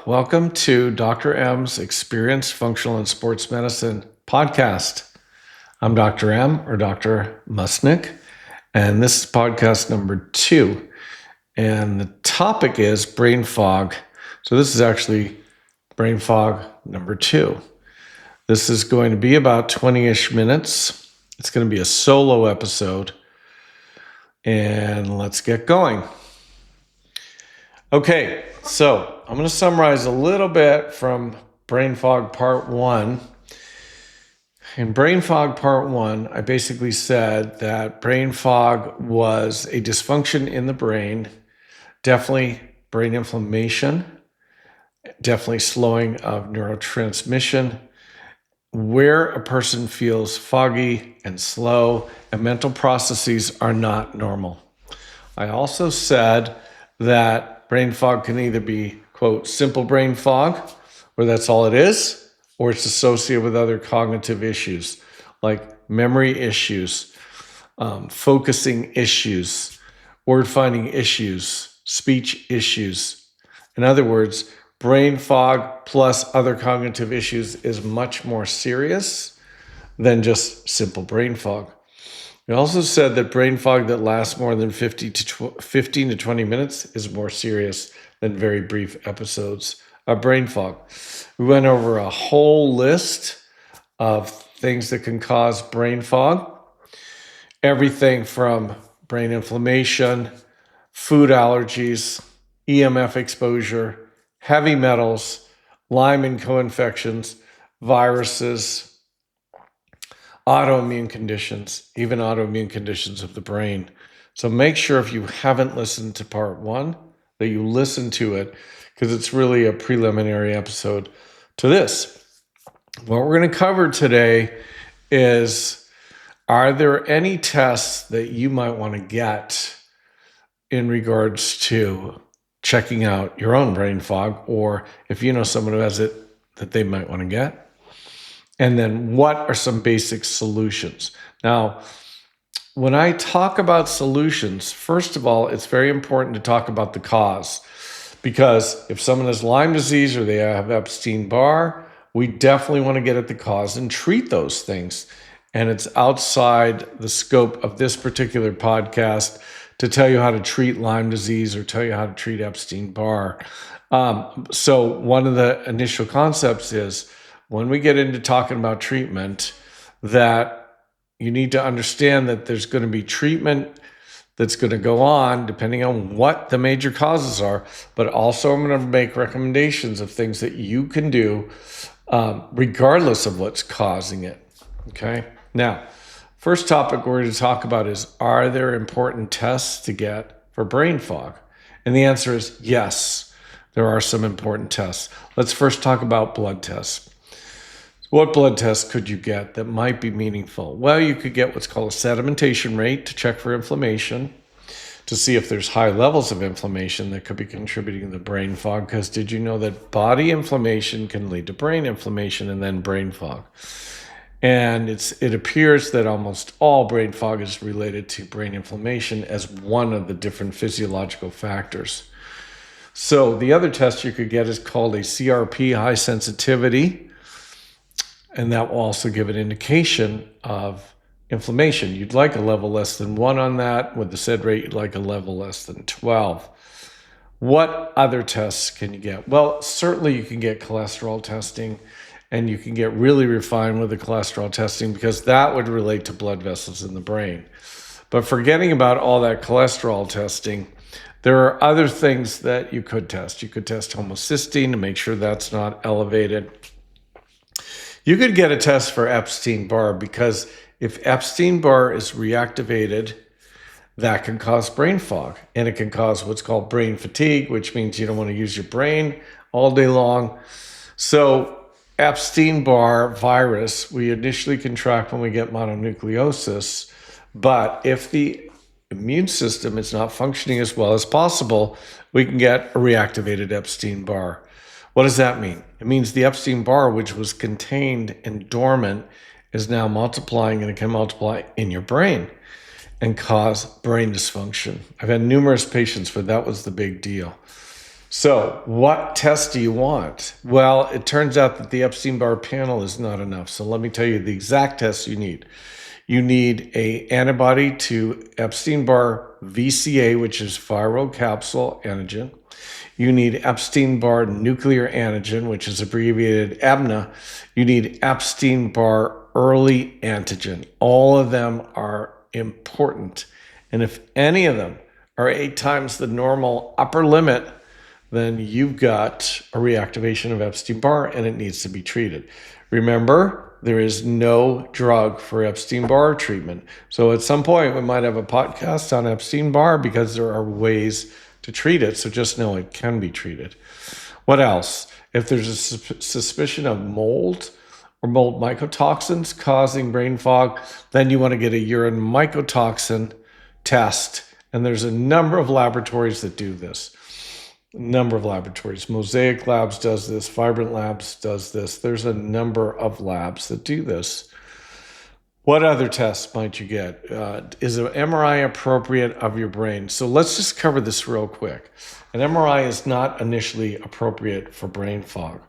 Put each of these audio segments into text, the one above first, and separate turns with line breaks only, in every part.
welcome to Dr. M's Experience Functional and Sports Medicine podcast. I'm Dr. M, or Dr. Musnick, and this is podcast number 2. And the topic is brain fog. So this is actually brain fog number 2. This is going to be about 20-ish minutes. It's going to be a solo episode. And let's get going. Okay, so I'm going to summarize a little bit from Brain Fog Part 1. In Brain Fog Part 1, I basically said that brain fog was a dysfunction in the brain, definitely brain inflammation, definitely slowing of neurotransmission, where a person feels foggy and slow and mental processes are not normal. I also said that brain fog can either be, quote, simple brain fog, where that's all it is, or it's associated with other cognitive issues like memory issues, focusing issues, word finding issues, speech issues. In other words, brain fog plus other cognitive issues is much more serious than just simple brain fog. We also said that brain fog that lasts more than 15 to 20 minutes is more serious than very brief episodes of brain fog. We went over a whole list of things that can cause brain fog. Everything from brain inflammation, food allergies, EMF exposure, heavy metals, Lyme and co-infections, viruses, autoimmune conditions, even autoimmune conditions of the brain. So make sure if you haven't listened to part 1 that you listen to it, because it's really a preliminary episode to this. What we're going to cover today is, are there any tests that you might want to get in regards to checking out your own brain fog, or if you know someone who has it that they might want to get? And then what are some basic solutions? Now, when I talk about solutions, first of all, it's very important to talk about the cause, because if someone has Lyme disease or they have Epstein-Barr, we definitely want to get at the cause and treat those things. And it's outside the scope of this particular podcast to tell you how to treat Lyme disease or tell you how to treat Epstein-Barr. So one of the initial concepts is, when we get into talking about treatment, that you need to understand that there's going to be treatment that's going to go on depending on what the major causes are, but also I'm going to make recommendations of things that you can do regardless of what's causing it. Okay? Now, first topic we're going to talk about is, are there important tests to get for brain fog? And the answer is yes, there are some important tests. Let's first talk about blood tests. What blood tests could you get that might be meaningful? Well, you could get what's called a sedimentation rate to check for inflammation, to see if there's high levels of inflammation that could be contributing to brain fog, because did you know that body inflammation can lead to brain inflammation and then brain fog? And it appears that almost all brain fog is related to brain inflammation as one of the different physiological factors. So the other test you could get is called a CRP, high sensitivity, and that will also give an indication of inflammation. You'd like a level less than 1 on that. With the SED rate, you'd like a level less than 12. What other tests can you get? Well, certainly you can get cholesterol testing, and you can get really refined with the cholesterol testing, because that would relate to blood vessels in the brain. But forgetting about all that cholesterol testing, there are other things that you could test. You could test homocysteine to make sure that's not elevated. You could get a test for Epstein-Barr, because if Epstein-Barr is reactivated, that can cause brain fog, and it can cause what's called brain fatigue, which means you don't want to use your brain all day long. So Epstein-Barr virus, we initially contract when we get mononucleosis, but if the immune system is not functioning as well as possible, we can get a reactivated Epstein-Barr. What does that mean? It means the Epstein-Barr, which was contained and dormant, is now multiplying, and it can multiply in your brain and cause brain dysfunction. I've had numerous patients where that was the big deal. So what test do you want? Well, it turns out that the Epstein-Barr panel is not enough. So let me tell you the exact tests you need. You need an antibody to Epstein-Barr VCA, which is viral capsule antigen. You need Epstein-Barr nuclear antigen, which is abbreviated EBNA. You need Epstein-Barr early antigen. All of them are important. And if any of them are 8 times the normal upper limit, then you've got a reactivation of Epstein-Barr and it needs to be treated. Remember, there is no drug for Epstein-Barr treatment. So at some point, we might have a podcast on Epstein-Barr because there are ways to treat it. So just know it can be treated. What else? If there's a suspicion of mold or mold mycotoxins causing brain fog, then you want to get a urine mycotoxin test. And there's a number of laboratories that do this. Number of laboratories. Mosaic Labs does this. Vibrant Labs does this. There's a number of labs that do this. What other tests might you get? Is an MRI appropriate of your brain? So let's just cover this real quick. An MRI is not initially appropriate for brain fog.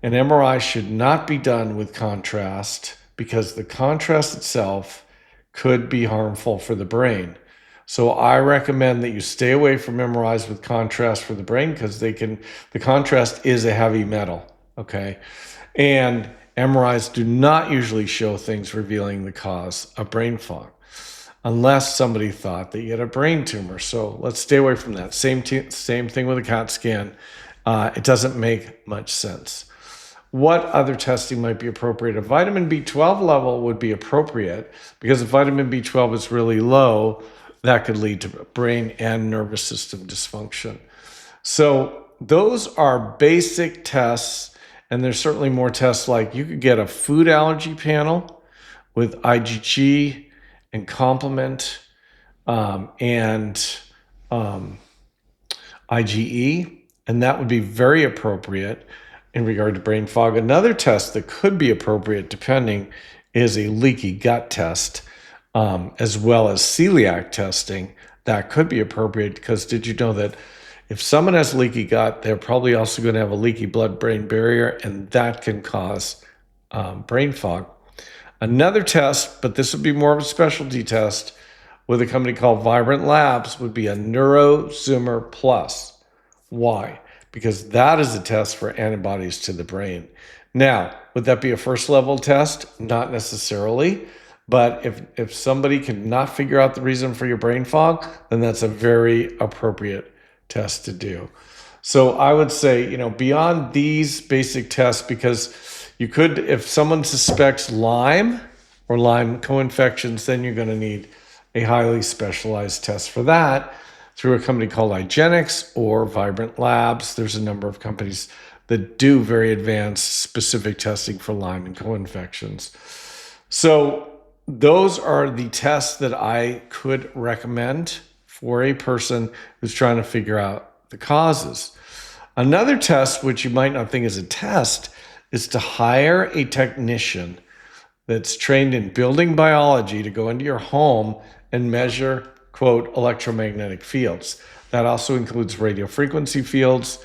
An MRI should not be done with contrast because the contrast itself could be harmful for the brain. So I recommend that you stay away from MRIs with contrast for the brain because the contrast is a heavy metal, okay? And MRIs do not usually show things revealing the cause of brain fog unless somebody thought that you had a brain tumor. So let's stay away from that. Same thing with a CAT scan. It doesn't make much sense. What other testing might be appropriate? A vitamin B12 level would be appropriate because if vitamin B12 is really low, that could lead to brain and nervous system dysfunction. So those are basic tests, and there's certainly more tests like you could get a food allergy panel with IgG and complement and IgE, and that would be very appropriate in regard to brain fog. Another test that could be appropriate depending is a leaky gut test. As well as celiac testing, that could be appropriate because did you know that if someone has leaky gut, they're probably also going to have a leaky blood-brain barrier, and that can cause brain fog. Another test, but this would be more of a specialty test with a company called Vibrant Labs, would be a NeuroZoomer Plus. Why? Because that is a test for antibodies to the brain. Now, would that be a first-level test? Not necessarily. But if somebody cannot figure out the reason for your brain fog, then that's a very appropriate test to do. So I would say, beyond these basic tests, because you could, if someone suspects Lyme or Lyme co-infections, then you're going to need a highly specialized test for that through a company called IGeneX or Vibrant Labs. There's a number of companies that do very advanced specific testing for Lyme and co-infections. So those are the tests that I could recommend for a person who's trying to figure out the causes. Another test, which you might not think is a test, is to hire a technician that's trained in building biology to go into your home and measure, quote, electromagnetic fields. That also includes radio frequency fields,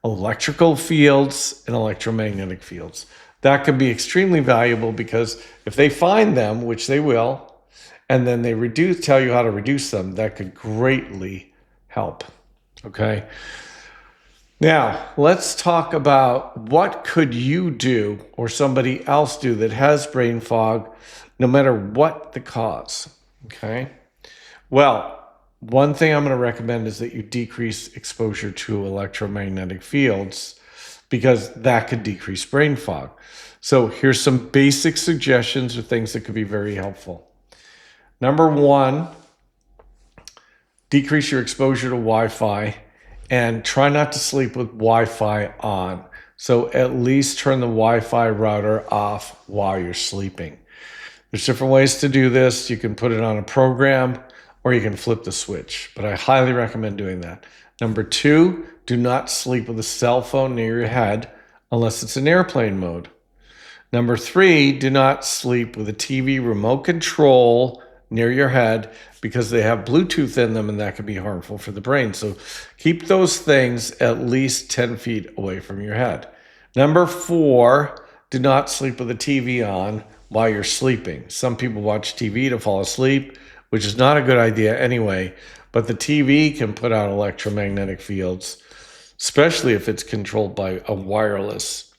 electrical fields, and electromagnetic fields. That could be extremely valuable because if they find them, which they will, and then they tell you how to reduce them, that could greatly help. Okay. Now, let's talk about what could you do or somebody else do that has brain fog, no matter what the cause. Okay. Well, one thing I'm going to recommend is that you decrease exposure to electromagnetic fields because that could decrease brain fog. So here's some basic suggestions or things that could be very helpful. Number one, decrease your exposure to Wi-Fi and try not to sleep with Wi-Fi on. So at least turn the Wi-Fi router off while you're sleeping. There's different ways to do this. You can put it on a program or you can flip the switch, but I highly recommend doing that. Number two, do not sleep with a cell phone near your head unless it's in airplane mode. Number three, do not sleep with a TV remote control near your head because they have Bluetooth in them, and that can be harmful for the brain. So keep those things at least 10 feet away from your head. Number 4, do not sleep with the TV on while you're sleeping. Some people watch TV to fall asleep, which is not a good idea anyway, but the TV can put out electromagnetic fields, especially if it's controlled by a wireless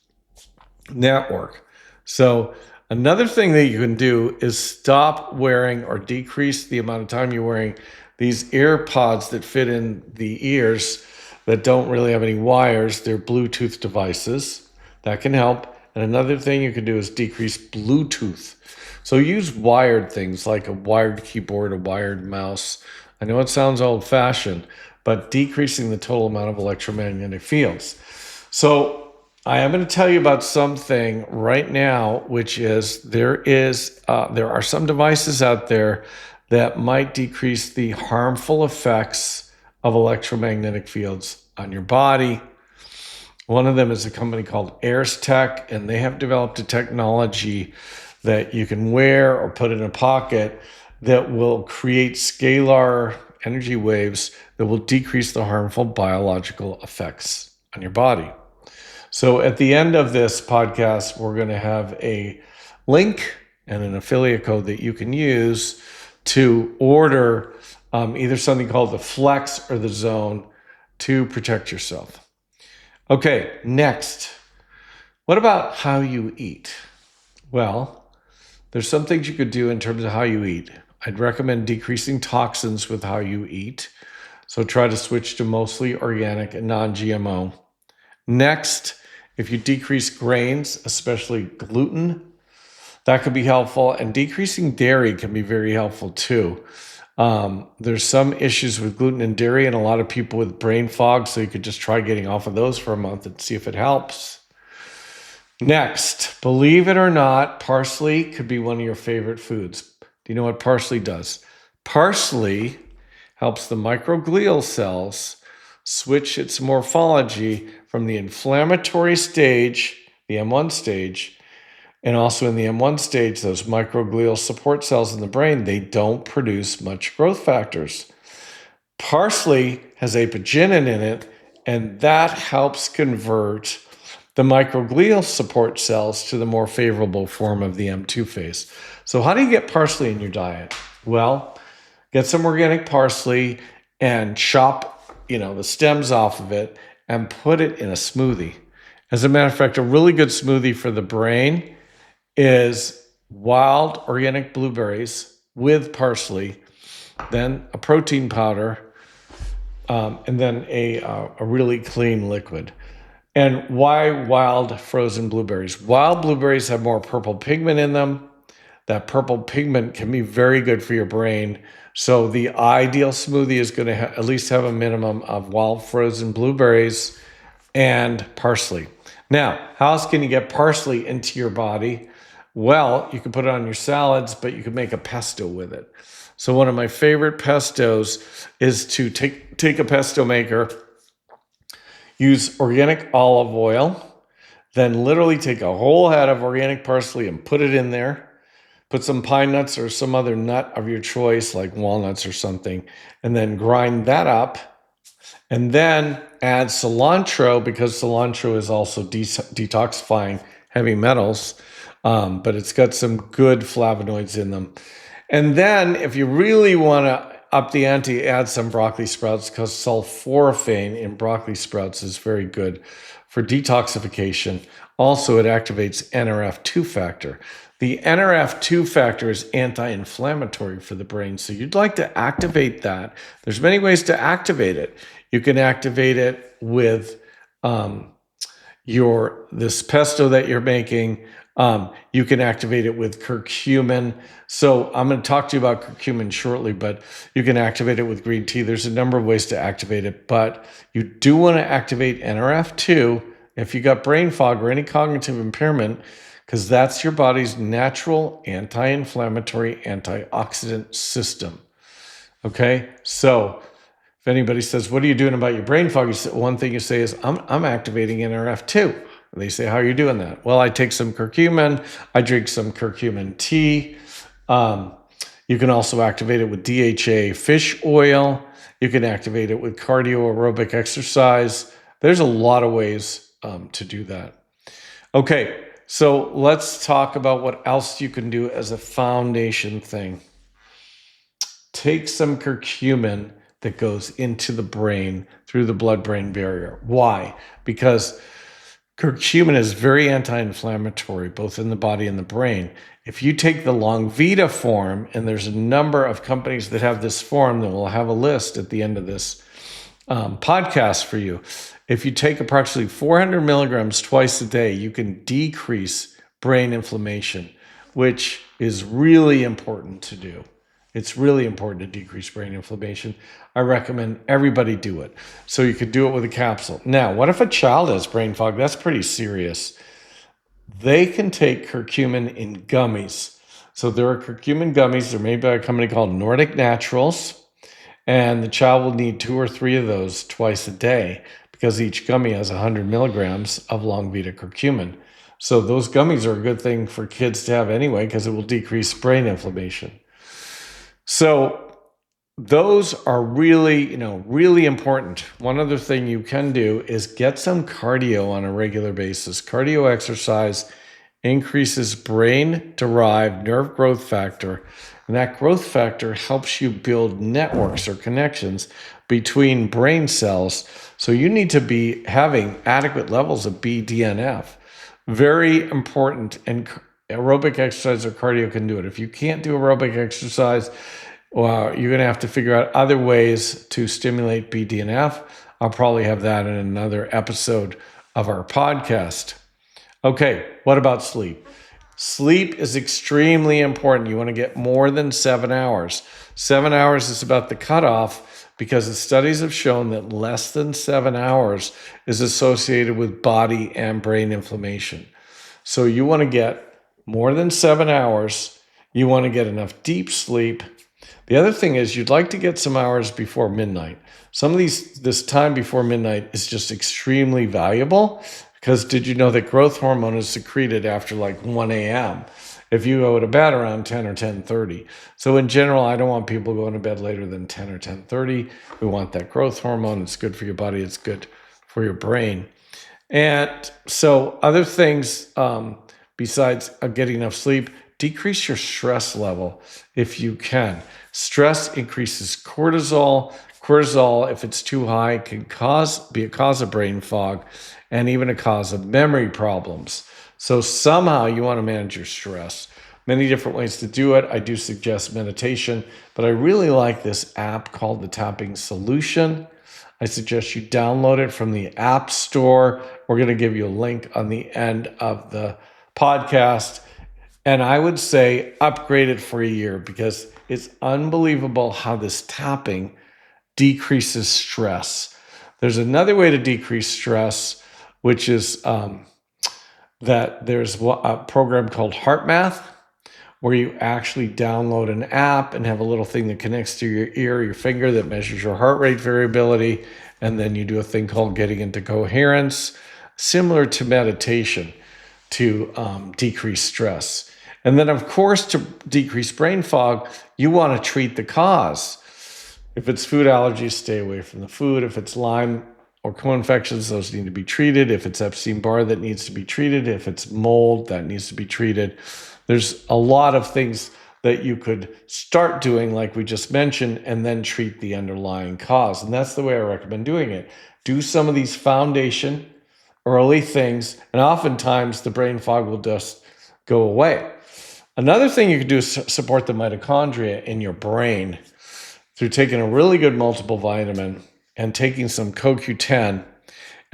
network. So another thing that you can do is stop wearing or decrease the amount of time you're wearing these ear pods that fit in the ears that don't really have any wires. They're Bluetooth devices. That can help. And another thing you can do is decrease Bluetooth. So use wired things like a wired keyboard, a wired mouse. I know it sounds old-fashioned, but decreasing the total amount of electromagnetic fields. So I am going to tell you about something right now, which is there are some devices out there that might decrease the harmful effects of electromagnetic fields on your body. One of them is a company called Tech, and they have developed a technology that you can wear or put in a pocket that will create scalar energy waves that will decrease the harmful biological effects on your body. So at the end of this podcast, we're going to have a link and an affiliate code that you can use to order either something called the Flex or the Zone to protect yourself. Okay, next. What about how you eat? Well, there's some things you could do in terms of how you eat. I'd recommend decreasing toxins with how you eat. So try to switch to mostly organic and non-GMO. Next, if you decrease grains, especially gluten, that could be helpful. And decreasing dairy can be very helpful too. There's some issues with gluten and dairy and a lot of people with brain fog, so you could just try getting off of those for a month and see if it helps. Next, believe it or not, parsley could be one of your favorite foods. Do you know what parsley does? Parsley helps the microglial cells switch its morphology from the inflammatory stage, the M1 stage, and also in the M1 stage, those microglial support cells in the brain, they don't produce much growth factors. Parsley has apigenin in it, and that helps convert the microglial support cells to the more favorable form of the M2 phase. So how do you get parsley in your diet? Well, get some organic parsley and chop, the stems off of it and put it in a smoothie. As a matter of fact, a really good smoothie for the brain is wild organic blueberries with parsley, then a protein powder, and then a really clean liquid. And why wild frozen blueberries? Wild blueberries have more purple pigment in them. That purple pigment can be very good for your brain. So the ideal smoothie is going to at least have a minimum of wild frozen blueberries and parsley. Now, how else can you get parsley into your body? Well, you can put it on your salads, but you can make a pesto with it. So one of my favorite pestos is to take a pesto maker, use organic olive oil, then literally take a whole head of organic parsley and put it in there. Put some pine nuts or some other nut of your choice, like walnuts or something, and then grind that up. And then add cilantro, because cilantro is also detoxifying heavy metals, but it's got some good flavonoids in them. And then if you really want to up the ante, add some broccoli sprouts, because sulforaphane in broccoli sprouts is very good for detoxification. Also, it activates NRF2 factor. The NRF2 factor is anti-inflammatory for the brain, so you'd like to activate that. There's many ways to activate it. You can activate it with this pesto that you're making. You can activate it with curcumin. So I'm going to talk to you about curcumin shortly, but you can activate it with green tea. There's a number of ways to activate it, but you do want to activate NRF2 if you got brain fog or any cognitive impairment, because that's your body's natural anti-inflammatory, antioxidant system. Okay, so if anybody says, what are you doing about your brain fog? One thing you say is, I'm activating NRF2. They say, how are you doing that? Well, I take some curcumin. I drink some curcumin tea. You can also activate it with DHA fish oil. You can activate it with cardio aerobic exercise. There's a lot of ways to do that. Okay, so let's talk about what else you can do as a foundation thing. Take some curcumin that goes into the brain through the blood-brain barrier. Why? Because curcumin is very anti-inflammatory, both in the body and the brain. If you take the Longvita form, and there's a number of companies that have this form that will have a list at the end of this podcast for you. If you take approximately 400 milligrams twice a day, you can decrease brain inflammation, which is really important to do. It's really important to decrease brain inflammation. I recommend everybody do it. So you could do it with a capsule. Now, what if a child has brain fog? That's pretty serious. They can take curcumin in gummies. So there are curcumin gummies. They're made by a company called Nordic Naturals. And the child will need 2 or 3 of those twice a day because each gummy has 100 milligrams of Longvita curcumin. So those gummies are a good thing for kids to have anyway because it will decrease brain inflammation. So those are really, really important. One other thing you can do is get some cardio on a regular basis. Cardio exercise increases brain-derived nerve growth factor, and that growth factor helps you build networks or connections between brain cells. So you need to be having adequate levels of BDNF. Very important, and aerobic exercise or cardio can do it. If you can't do aerobic exercise, well, you're going to have to figure out other ways to stimulate BDNF. I'll probably have that in another episode of our podcast. Okay, what about sleep? Sleep is extremely important. You want to get more than 7 hours. 7 hours is about the cutoff because the studies have shown that less than 7 hours is associated with body and brain inflammation. So you want to get more than 7 hours. You want to get enough deep sleep. The other thing is you'd like to get some hours before midnight. This time before midnight is just extremely valuable because did you know that growth hormone is secreted after like 1 a.m. if you go to bed around 10 or 10:30. So in general, I don't want people going to bed later than 10 or 10:30. We want that growth hormone. It's good for your body. It's good for your brain. And so other things besides getting enough sleep, decrease your stress level if you can. Stress increases cortisol. Cortisol, if it's too high, can be a cause of brain fog and even a cause of memory problems. So somehow you want to manage your stress. Many different ways to do it. I do suggest meditation, but I really like this app called the Tapping Solution. I suggest you download it from the App Store. We're going to give you a link on the end of the podcast. And I would say upgrade it for a year because it's unbelievable how this tapping decreases stress. There's another way to decrease stress, which is that there's a program called HeartMath, where you actually download an app and have a little thing that connects to your ear, your finger, that measures your heart rate variability. And then you do a thing called getting into coherence, similar to meditation, to decrease stress. And then, of course, to decrease brain fog, you want to treat the cause. If it's food allergies, stay away from the food. If it's Lyme or co-infections, those need to be treated. If it's Epstein-Barr, that needs to be treated. If it's mold, that needs to be treated. There's a lot of things that you could start doing, like we just mentioned, and then treat the underlying cause. And that's the way I recommend doing it. Do some of these foundation early things, and oftentimes the brain fog will just go away. Another thing you can do is support the mitochondria in your brain through taking a really good multiple vitamin and taking some CoQ10.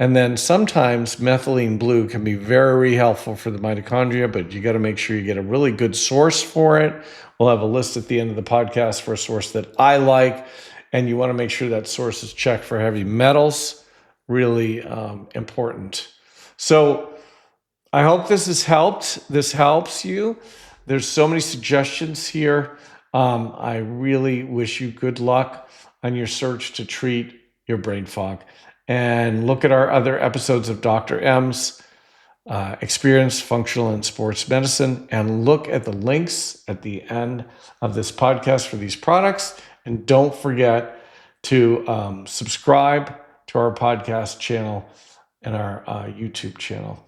And then sometimes methylene blue can be very helpful for the mitochondria, but you got to make sure you get a really good source for it. We'll have a list at the end of the podcast for a source that I like. And you want to make sure that source is checked for heavy metals. Really important. So I hope this has helped. This helps you. There's so many suggestions here. I really wish you good luck on your search to treat your brain fog. And look at our other episodes of Dr. M's experienced functional and sports medicine, and look at the links at the end of this podcast for these products. And don't forget to subscribe to our podcast channel and our YouTube channel.